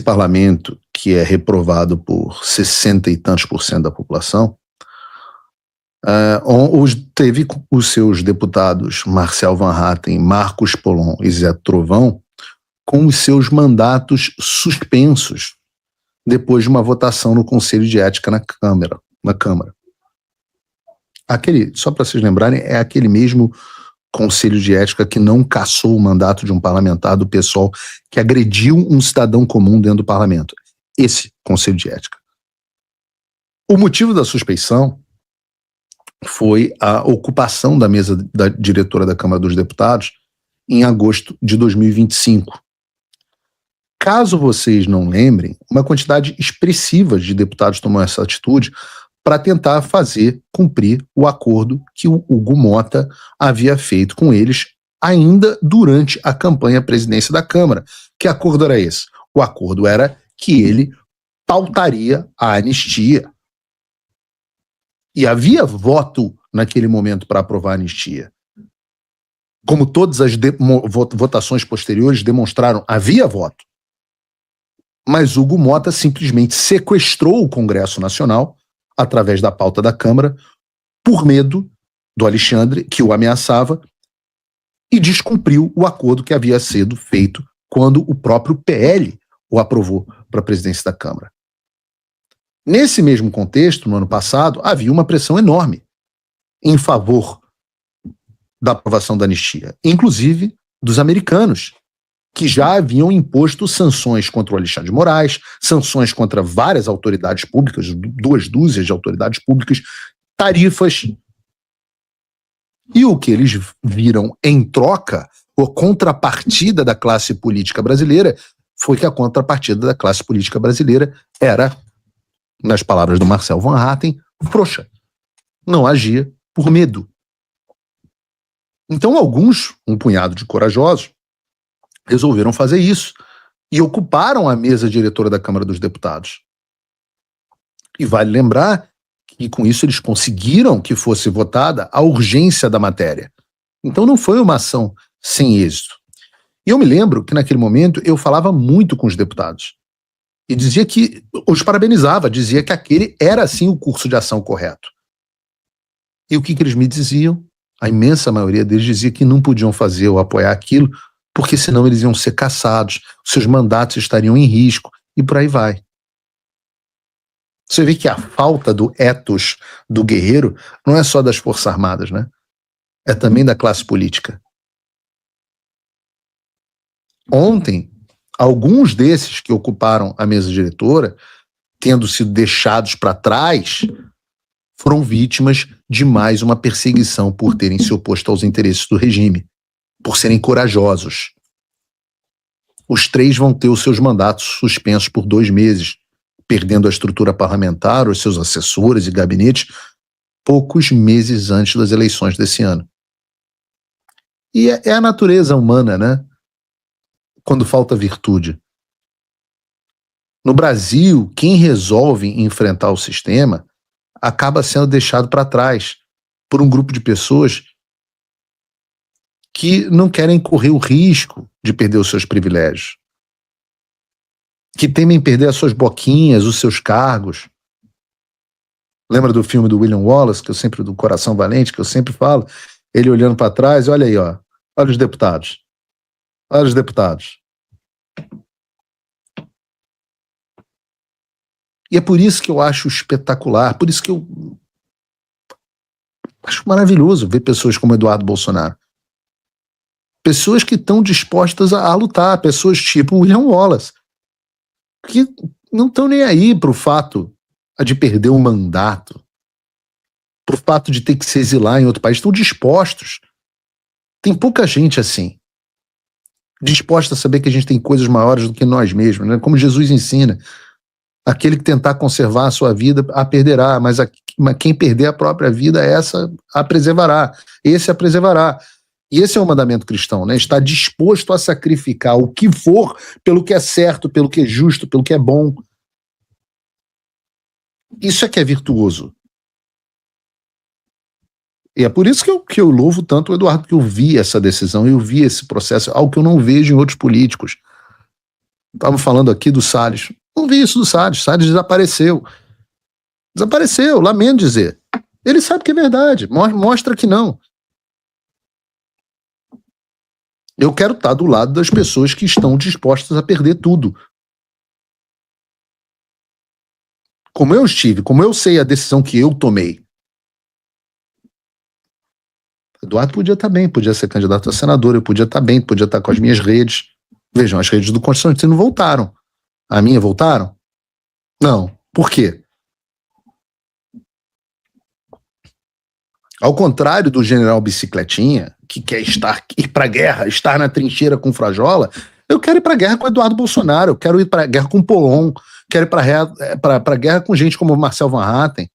parlamento, que é reprovado por 60 e tantos por cento da população, teve os seus deputados Marcel Van Hatten, Marcos Polon e Zé Trovão com os seus mandatos suspensos depois de uma votação no Conselho de Ética na Câmara. Só para vocês lembrarem, é aquele mesmo Conselho de Ética que não cassou o mandato de um parlamentar do PSOL que agrediu um cidadão comum dentro do parlamento. Esse Conselho de Ética. O motivo da suspeição foi a ocupação da mesa da diretora da Câmara dos Deputados em agosto de 2025. Caso vocês não lembrem, uma quantidade expressiva de deputados tomou essa atitude para tentar fazer cumprir o acordo que o Hugo Mota havia feito com eles ainda durante a campanha à presidência da Câmara. Que acordo era esse? O acordo era que ele pautaria a anistia. E havia voto naquele momento para aprovar a anistia. Como todas as votações posteriores demonstraram, havia voto. Mas Hugo Mota simplesmente sequestrou o Congresso Nacional através da pauta da Câmara, por medo do Alexandre, que o ameaçava, e descumpriu o acordo que havia sido feito quando o próprio PL o aprovou para a presidência da Câmara. Nesse mesmo contexto, no ano passado, havia uma pressão enorme em favor da aprovação da anistia, inclusive dos americanos, que já haviam imposto sanções contra o Alexandre de Moraes, sanções contra várias autoridades públicas, 2 dúzias de autoridades públicas, tarifas. E o que eles viram em troca, a contrapartida da classe política brasileira, foi que a contrapartida da classe política brasileira era, nas palavras do Marcel Van Hatten, frouxa. Não agia por medo. Então um punhado de corajosos, resolveram fazer isso e ocuparam a mesa diretora da Câmara dos Deputados. E vale lembrar que com isso eles conseguiram que fosse votada a urgência da matéria. Então não foi uma ação sem êxito. E eu me lembro que naquele momento eu falava muito com os deputados e dizia que, os parabenizava, dizia que aquele era sim o curso de ação correto. E o que eles me diziam? A imensa maioria deles dizia que não podiam fazer ou apoiar aquilo porque senão eles iam ser caçados, seus mandatos estariam em risco, e por aí vai. Você vê que a falta do ethos do guerreiro não é só das Forças Armadas, né? É também da classe política. Ontem, alguns desses que ocuparam a mesa diretora, tendo sido deixados para trás, foram vítimas de mais uma perseguição por terem se oposto aos interesses do regime, por serem corajosos. Os 3 vão ter os seus mandatos suspensos por 2 meses, perdendo a estrutura parlamentar, os seus assessores e gabinetes, poucos meses antes das eleições desse ano. E é a natureza humana, né? Quando falta virtude. No Brasil, quem resolve enfrentar o sistema acaba sendo deixado para trás por um grupo de pessoas que não querem correr o risco de perder os seus privilégios, que temem perder as suas boquinhas, os seus cargos. Lembra do filme do William Wallace, do Coração Valente, que eu sempre falo, ele olhando para trás, olha aí, ó, olha os deputados. Olha os deputados. E é por isso que eu acho espetacular, por isso que eu acho maravilhoso ver pessoas como Eduardo Bolsonaro. Pessoas que estão dispostas a lutar, pessoas tipo William Wallace, que não estão nem aí para o fato de perder um mandato, para o fato de ter que se exilar em outro país, estão dispostos. Tem pouca gente assim, disposta a saber que a gente tem coisas maiores do que nós mesmos, né? Como Jesus ensina, aquele que tentar conservar a sua vida a perderá, mas quem perder a própria vida, essa a preservará, esse a preservará. E esse é o mandamento cristão, né? Estar disposto a sacrificar o que for pelo que é certo, pelo que é justo, pelo que é bom. Isso é que é virtuoso. E é por isso que eu louvo tanto o Eduardo, que eu vi essa decisão, eu vi esse processo, algo que eu não vejo em outros políticos. Estavam falando aqui do Salles. Não vi isso do Salles. Salles desapareceu. Desapareceu, lamento dizer. Ele sabe que é verdade. Mostra que não. Eu quero estar do lado das pessoas que estão dispostas a perder tudo. Como eu estive, como eu sei a decisão que eu tomei. Eduardo podia estar bem, podia ser candidato a senador, eu podia estar bem, podia estar com as minhas redes. Vejam, as redes do Constantino voltaram. A minha voltaram? Não. Por quê? Ao contrário do general Bicicletinha, que quer ir para a guerra, estar na trincheira com Frajola, eu quero ir para a guerra com Eduardo Bolsonaro, eu quero ir para a guerra com Polon, quero ir para a guerra com gente como Marcel Van Hatten.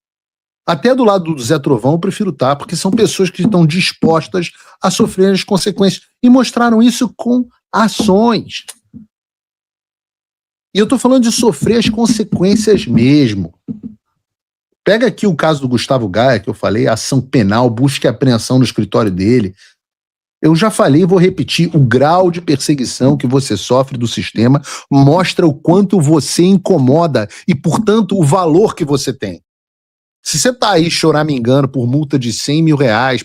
Até do lado do Zé Trovão eu prefiro estar, porque são pessoas que estão dispostas a sofrer as consequências. E mostraram isso com ações. E eu estou falando de sofrer as consequências mesmo. Pega aqui o caso do Gustavo Gaia, que eu falei, ação penal, busca e apreensão no escritório dele. Eu já falei e vou repetir, o grau de perseguição que você sofre do sistema mostra o quanto você incomoda e, portanto, o valor que você tem. Se você está aí choramingando por multa de R$100 mil,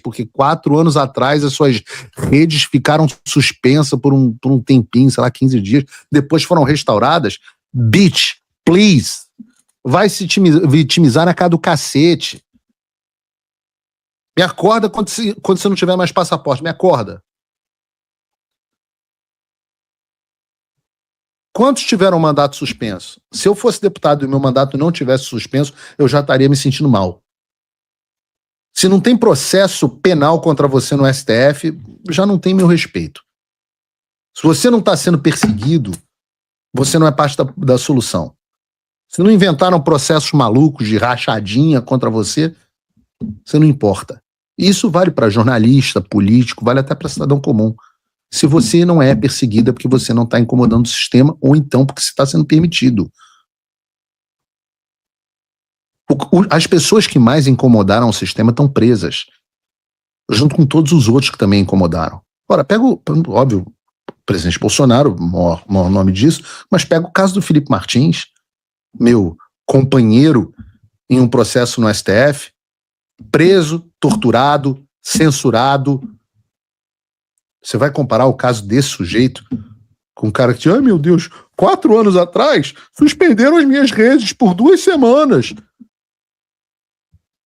porque 4 anos atrás as suas redes ficaram suspensas por um tempinho, sei lá, 15 dias, depois foram restauradas, bitch, please, vai se vitimizar na cara do cacete. Me acorda quando você não tiver mais passaporte, me acorda. Quantos tiveram mandato suspenso? Se eu fosse deputado e meu mandato não tivesse suspenso, eu já estaria me sentindo mal. Se não tem processo penal contra você no STF, já não tem meu respeito. Se você não está sendo perseguido, você não é parte da solução. Se não inventaram processos malucos de rachadinha contra você, você não importa. Isso vale para jornalista, político, vale até para cidadão comum. Se você não é perseguido é porque você não está incomodando o sistema ou então porque você está sendo permitido. As pessoas que mais incomodaram o sistema estão presas, junto com todos os outros que também incomodaram. Ora, óbvio, o presidente Bolsonaro, maior nome disso, mas pega o caso do Felipe Martins, meu companheiro em um processo no STF, preso, torturado, censurado. Você vai comparar o caso desse sujeito com um cara que, ai meu Deus, 4 anos atrás suspenderam as minhas redes por 2 semanas.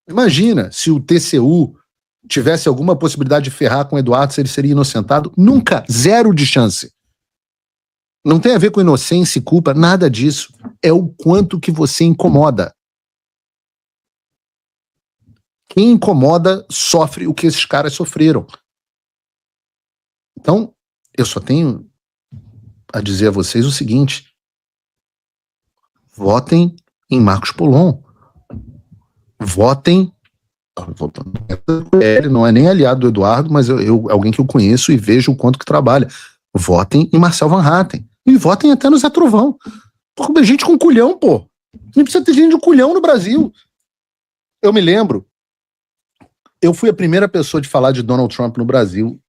Imagina se o TCU tivesse alguma possibilidade de ferrar com o Eduardo, se ele seria inocentado. Nunca, zero de chance. Não tem a ver com inocência e culpa, nada disso. É o quanto que você incomoda. Quem incomoda sofre o que esses caras sofreram. Então, eu só tenho a dizer a vocês o seguinte: votem em Marcos Polon. Votem. Ele não é nem aliado do Eduardo, mas alguém que eu conheço e vejo o quanto que trabalha. Votem em Marcel Van Hatten. E votem até no Zé Trovão. Porque gente com culhão, pô. Não precisa ter gente de culhão no Brasil. Eu me lembro. Eu fui a primeira pessoa de falar de Donald Trump no Brasil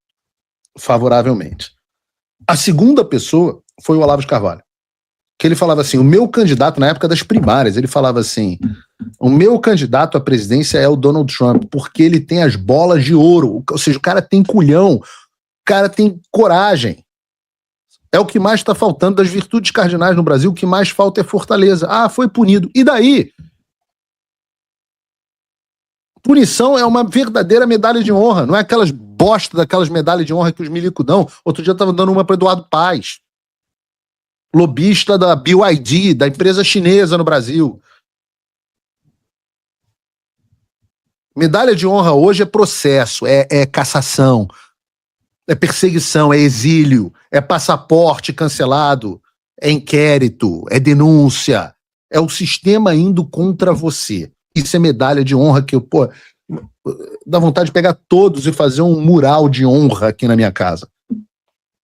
favoravelmente. A segunda pessoa foi o Olavo de Carvalho, que ele falava assim, o meu candidato, na época das primárias, ele falava assim, o meu candidato à presidência é o Donald Trump, porque ele tem as bolas de ouro, ou seja, o cara tem culhão, o cara tem coragem. É o que mais está faltando das virtudes cardinais no Brasil, o que mais falta é fortaleza. Ah, foi punido. E daí? Punição é uma verdadeira medalha de honra, não é aquelas bosta daquelas medalhas de honra que os milicos dão. Outro dia eu estava dando uma para Eduardo Paes, lobista da BYD, da empresa chinesa no Brasil. Medalha de honra hoje é processo, é cassação, é perseguição, é exílio, é passaporte cancelado, é inquérito, é denúncia, é o sistema indo contra você. Isso é medalha de honra que dá vontade de pegar todos e fazer um mural de honra aqui na minha casa.